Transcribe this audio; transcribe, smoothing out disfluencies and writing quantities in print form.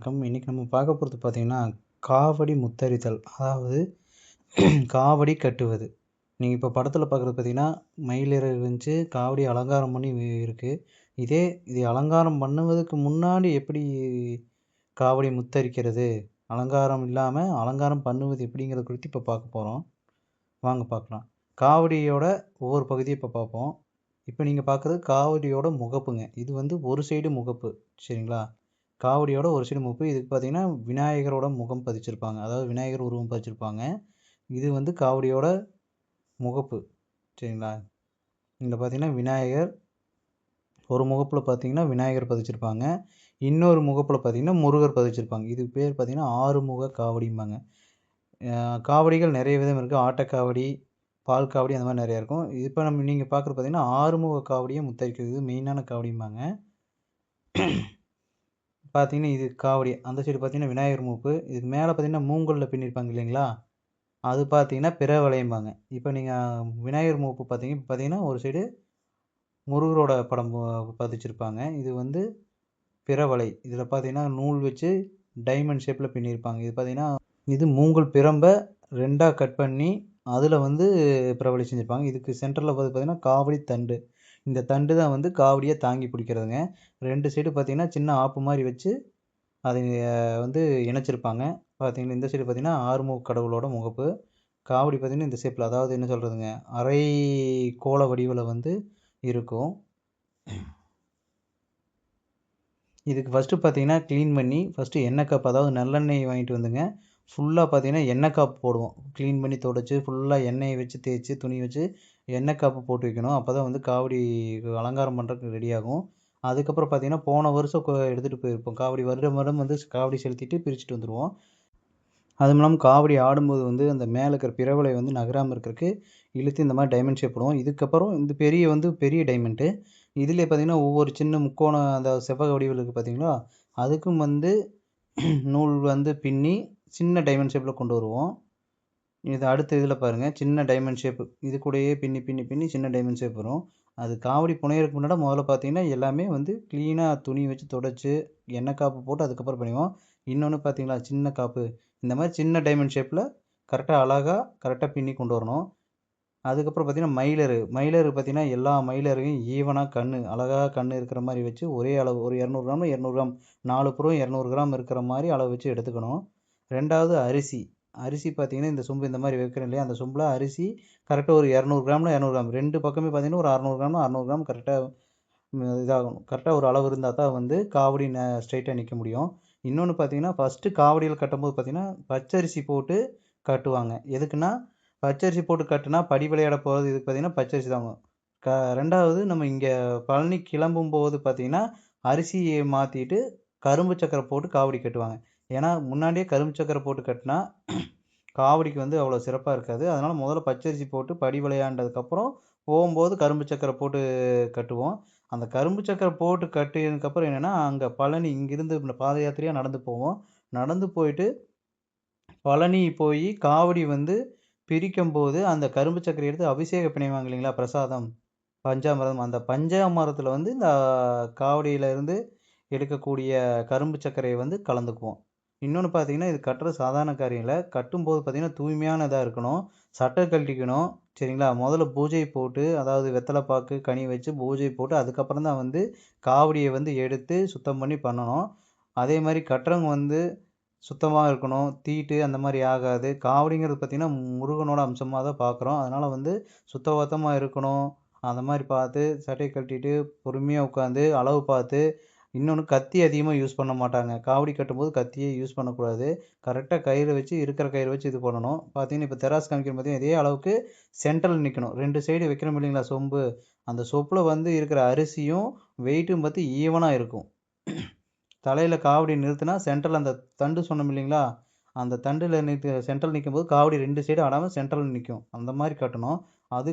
வணக்கம். இன்னைக்கு நம்ம பார்க்க போறது பார்த்தீங்கன்னா, காவடி முத்தரித்தல். அதாவது காவடி கட்டுவது. நீங்க இப்போ படத்தில பார்க்குறது பார்த்தீங்கன்னா, மயிலிறகு வச்சு காவடி அலங்காரம் பண்ணி இருக்கு. இது அலங்காரம் பண்ணுவதற்கு முன்னாடி எப்படி காவடி முத்தரிக்கிறது? அலங்காரம் இல்லாம அலங்காரம் பண்ணுவது எப்படிங்கிறத குறித்து இப்போ பார்க்க போறோம். வாங்க பார்க்கலாம். காவடியோட ஒவ்வொரு பகுதியும் இப்போ பார்ப்போம். இப்போ நீங்க பார்க்குறது காவடியோட முகப்புங்க. இது வந்து ஒரு சைடு முகப்பு. சரிங்களா? காவடியோட ஒரு சைடு முகப்பு. இதுக்கு பார்த்தீங்கன்னா, விநாயகரோட முகம் பதிச்சிருப்பாங்க. அதாவது விநாயகர் உருவம் பதிச்சிருப்பாங்க. இது வந்து காவடியோட முகப்பு. சரிங்களா? இங்க பார்த்தீங்கன்னா, விநாயகர் ஒரு முகப்புல பார்த்தீங்கன்னா, விநாயகர் பதிச்சிருப்பாங்க. இன்னொரு முகப்புல பார்த்தீங்கன்னா, முருகர் பதிச்சிருப்பாங்க. இதுக்கு பேர் பார்த்தீங்கன்னா, ஆறுமுக காவடிம்பாங்க. காவடிகள் நிறைய விதம் இருக்கு. ஆட்டக்காவடி, பால் காவடி அந்த மாரி நிறையா இருக்கும். இப்போ நீங்க பார்க்குறது பார்த்தீங்கன்னா, ஆறுமுக காவடிய முத்தரிக்கிறது. இது மெயினான காவடிம்பாங்க. பார்த்தீங்கன்னா, இது காவடி. அந்த சைடு பார்த்தீங்கன்னா, விநாயகர் மூப்பு. இதுக்கு மேல பார்த்தீங்கன்னா, மூங்கல்ல பின்னியிருப்பாங்க இல்லைங்களா? அது பார்த்தீங்கன்னா, பிரவளைம்பாங்க. இப்போ நீங்க விநாயகர் மூப்பு பார்த்தீங்கன்னா, ஒரு சைடு முருகரோட படம் பதிச்சிருப்பாங்க. இது வந்து பிரவளை. இதில பார்த்தீங்கன்னா, நூல் வச்சு டைமண்ட் ஷேப்ல பின்னியிருப்பாங்க. இது பார்த்தீங்கன்னா, இது மூங்கல் பிரம்ப 2ஆ கட் பண்ணி, அதில வந்து பிரவளை செஞ்சிருப்பாங்க. இதுக்கு சென்டர்ல பார்த்தீங்கன்னா, காவடி தண்டு. இந்த தண்டு தான் வந்து காவடிய தாங்கி பிடிக்கிறதுங்க. 2 சைடு பார்த்தீங்கன்னா, சின்ன ஆப்பு மாரி வச்சு அதை வந்து இணைச்சிருப்பாங்க. பார்த்தீங்கன்னா, இந்த சைடு பார்த்தீங்கன்னா, ஆறுமுக கடவுளோட முகப்பு. காவடி பார்த்தீங்கன்னா, இந்த ஷேப்ல அதாவது என்ன சொல்றதுங்க, அரை கோள வடிவில வந்து இருக்கும். இதுக்கு ஃபர்ஸ்ட்டு பார்த்தீங்கன்னா, கிளீன் பண்ணி ஃபர்ஸ்ட்டு எண்ணெய் காப்பு அதாவது நல்லெண்ணெய் வாங்கிட்டு வந்துங்க. ஃபுல்லா பார்த்தீங்கன்னா, எண்ணெய் காப்பு போடுவோம். கிளீன் பண்ணி தொடச்சு ஃபுல்லா எண்ணெய வச்சு தேய்ச்சு, துணி வச்சு எண்ணெய் காப்பு போட்டு வைக்கணும். அப்பதான் வந்து காவடி அலங்காரம் பண்ணுறதுக்கு ரெடி ஆகும். அதுக்கப்புறம் பார்த்தீங்கன்னா, போன வருஷம் எடுத்துட்டு போயிருப்போம். காவடி வருடம் வருடம் வந்து காவடி செலுத்திட்டு பிரிச்சுட்டு வந்துருவோம். அதுவும் இல்லாம காவடி ஆடும்போது வந்து அந்த மேல இருக்கிற பிரவலை வந்து நகராம இருக்கறக்கு இழுத்து இந்த மாரி டைமண்ட் ஷேப் போடுவோம். இதுக்கப்புறம் இந்த பெரிய டைமண்ட்டு. இதிலே பார்த்தீங்கன்னா, ஒவ்வொரு சின்ன முக்கோணம் அந்த செவ்வக வடிவில் இருக்கு பார்த்தீங்களா? அதுக்கும் வந்து நூல் வந்து பின்னி சின்ன டைமண்ட் ஷேப்ல கொண்டு வருவோம். இது அடுத்த இதில பாருங்க. சின்ன டைமண்ட் ஷேப். இது கூடயே பின்னி, பின்னி, பின்னி சின்ன டைமண்ட் ஷேப் வரும். அது காவடி புனையறதுக்கு முன்னாடி முதல்ல பார்த்தீங்கன்னா, எல்லாமே வந்து கிளீனா துணி வச்சு தொடச்சு, எண்ணெய் காப்பு போட்டு அதுக்கப்புறம் பண்ணுவோம். இன்னொன்னு பார்த்தீங்களா, சின்ன காப்பு. இந்த மாரி சின்ன டைமண்ட் ஷேப்ல கரெக்ட்டா பின்னி கொண்டு வரணும். அதுக்கப்புறம் பார்த்தீங்கன்னா, மயிலறு பார்த்தீங்கன்னா, எல்லா மயிலறையும் ஈவனா அழகா கண்ணு இருக்கிற மாரி வச்சு ஒரே அளவு ஒரு 200 கிராம்னா 200 கிராம் 4 புறம் 200 கிராம் இருக்கிற மாரி அளவு வச்சு எடுத்துக்கணும். 2வது அரிசி. அரிசி பார்த்தீங்கன்னா, இந்த சொம்பு இந்த மாரி வைக்கிறோம் இல்லையா? அந்த சொம்புல அரிசி கரெக்ட்டா ஒரு 200 கிராம்னா 200 கிராம். 2 பக்கமே பார்த்தீங்கன்னா, ஒரு 600 கிராம்னா 600 கிராம் கரெக்ட்டா இதாகணும். கரெக்ட்டா ஒரு அளவு இருந்தா தான் வந்து காவடி ஸ்ட்ரெயிட்டா நிக்க முடியும். இன்னொன்னு பார்த்தீங்கன்னா, ஃபர்ஸ்ட்டு காவடியில கட்டும்போது பார்த்தீங்கன்னா, பச்சரிசி போட்டு கட்டுவாங்க. எதுக்குன்னா, பச்சரிசி போட்டு கட்டுனா படி விளையாட போறது இதுக்கு பார்த்தீங்கன்னா, பச்சரிசி தாங்க. 2வது நம்ம இங்க பழனி கிளம்பும்போது பார்த்தீங்கன்னா, அரிசிய மாத்திட்டு கரும்பு சர்க்கரை போட்டு காவடி கட்டுவாங்க. ஏன்னா, முன்னாடியே கரும்பு சர்க்கரை போட்டு கட்டுனா, காவடிக்கு வந்து அவ்வளோ சிறப்பா இருக்காது. அதனால முதல்ல பச்சரிசி போட்டு படி விளையாண்டதுக்கப்புறம், போம்போது கரும்பு சர்க்கரை போட்டு கட்டுவோம். அந்த கரும்பு சர்க்கரை போட்டு கட்டினதுக்கப்புறம் என்னன்னா, அங்க பழனி இங்கிருந்து பாத யாத்திரையா நடந்து போவோம். நடந்து போயிட்டு, பழனி போயி காவடி வந்து பிரிக்கும்போது, அந்த கரும்பு சர்க்கரைய எடுத்து அபிஷேகம் பண்ணிவாங்க இல்லைங்களா? பிரசாதம். பஞ்சாமிர்தம். அந்த பஞ்சாமிர்தத்துல வந்து இந்த காவடியில இருந்து எடுக்கக்கூடிய கரும்பு சர்க்கரைய வந்து கலந்துக்குவோம். இன்னொன்னு பார்த்தீங்கன்னா, இது கட்டுறது சாதாரண காரியம் இல்ல. கட்டும்போது பார்த்தீங்கன்னா, தூய்மையான இதா இருக்கணும். சட்டை கழட்டிக்கணும். சரிங்களா? முதல்ல பூஜை போட்டு, அதாவது வெத்தல பாக்கு, கனி வச்சு பூஜை போட்டு, அதுக்கப்புறம் தான் வந்து காவடிய வந்து எடுத்து சுத்தம் பண்ணி பண்ணணும். அதே மாரி கட்டுறவங்க வந்து சுத்தமா இருக்கணும். தீட்டு அந்த மாரி ஆகாது. காவடிங்கிறது பார்த்தீங்கன்னா, முருகனோட அம்சமா தான் பார்க்குறோம். அதனால வந்து சுத்தபத்தமா இருக்கணும். அந்த மாரி பார்த்து, சட்டைய கழட்டிட்டு, பொறுமையா உட்காந்து, அளவு பார்த்து, இன்னொன்னு கத்தி அதிகமா யூஸ் பண்ண மாட்டாங்க. காவடி கட்டும்போது கத்தியே யூஸ் பண்ணக்கூடாது. கரெக்ட்டா கயிறு வச்சு, இருக்கிற கயிறு வச்சு இது பண்ணணும். பார்த்தீங்கன்னா, இப்ப தெராஸ் காமிக்கிறேன் பார்த்தீங்கன்னா, இதே அளவுக்கு சென்டர்ல நிக்கணும். 2 சைடு வைக்கிறோம் இல்லைங்களா சொம்பு, அந்த சொப்புல வந்து இருக்கிற அரிசியும், வெயிட்டும் பார்த்து ஈவனா இருக்கும். தலையில காவடி நிறுத்துனா, சென்டர்ல அந்த தண்டு சொன்னோம் இல்லைங்களா? அந்த தண்டுல சென்டர்ல நிக்கும்போது காவடி 2 சைடும் ஆடாம சென்டர்ல நிக்கும். அந்த மாரி கட்டணும். அது